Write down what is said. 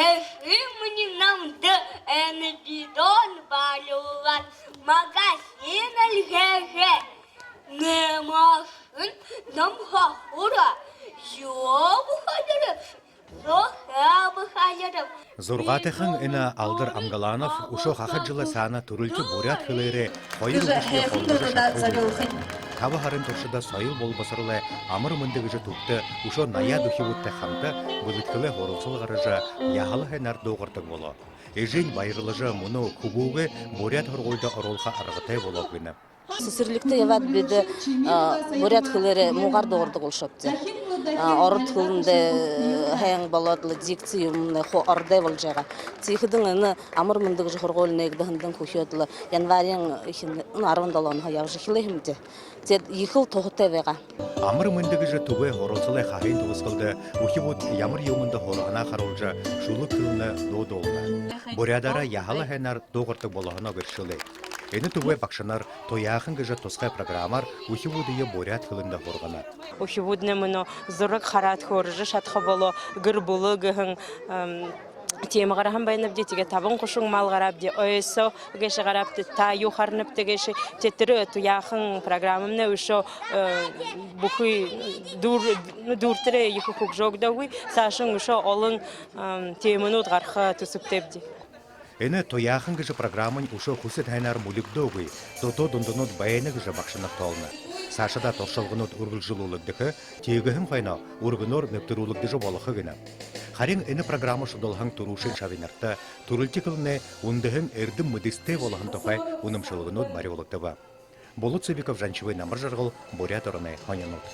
Імені нам де бідон балювати, магазин льге-ге. Не машин, нам хахура, йобу хадырып, зохабы хадырып. Зургатыхын ina Алдар Амгаланов ушо хахад жылы сана түрілті бурят хылыры қойыр үгісіне қолдыры шаққылды. Табы харын тұршыда сайыл бол басырылы амыр мындығы жы тұқты ушо ная духи өтті қамты бұлыткілі хорылсыл ғарыжы яғалы хэнар доғыртық болу. Ежен байырлы жы мұны күбуғы бурят хырғойды оролға арғытай болу күні. Сесирликте яват биде бурят хылыры мугар доғырдық олшапты. Орыт хылынды хэң баладлы дикциумны хо ордай болжаға. Тихидың аны амыр мындығы жығырғол негдігіндің көхедлі январин арвандалан хаяқ жықылы хімді. Тед ехыл тоғытай веға. Амыр мындығы жы түбі хорылсылы қағын тұғысқылды ұхи бұд ямыр еуінді хорығына қарылжы шулы кылыны доғды. Бурядара яғалы хэнар доғыртық болуғына көршілі. Эни түбі бақшынар тояқын гыжы тосқай программар ұхи бұдыйы бурят хылында хорғына. Ухи бұдны мұны зұрық қарат хорыжы шатқа болу гыр бұлы гыхын темі қарағын байынып детіге табын құшың мал қарап де ойсо геші қарап де та ю қарынып де геші тетірі тояқын программымны үшо бұхы дұртыры ехі күк жоғдауы сашын үшо олың теміні ұтғарқы түсіп депді. Эни тояқын гыжы программын ушо хусет хайнар муликдогы, тото дундунут байыны гыжы бақшынық толны. Сашада торшалғынут ургылжылулыгдықы, тегіхім хайна ургынор мөптірулыгдыжы болықы гыны. Харин эни программа шудолған турушын шавинарта, турультикылны ундығын эрдім мыдысты болығын тоқай унымшылығынут бари олықтыва. Болут Цыбиков жанчывы намыр жарғыл, бурят орыны ханянут.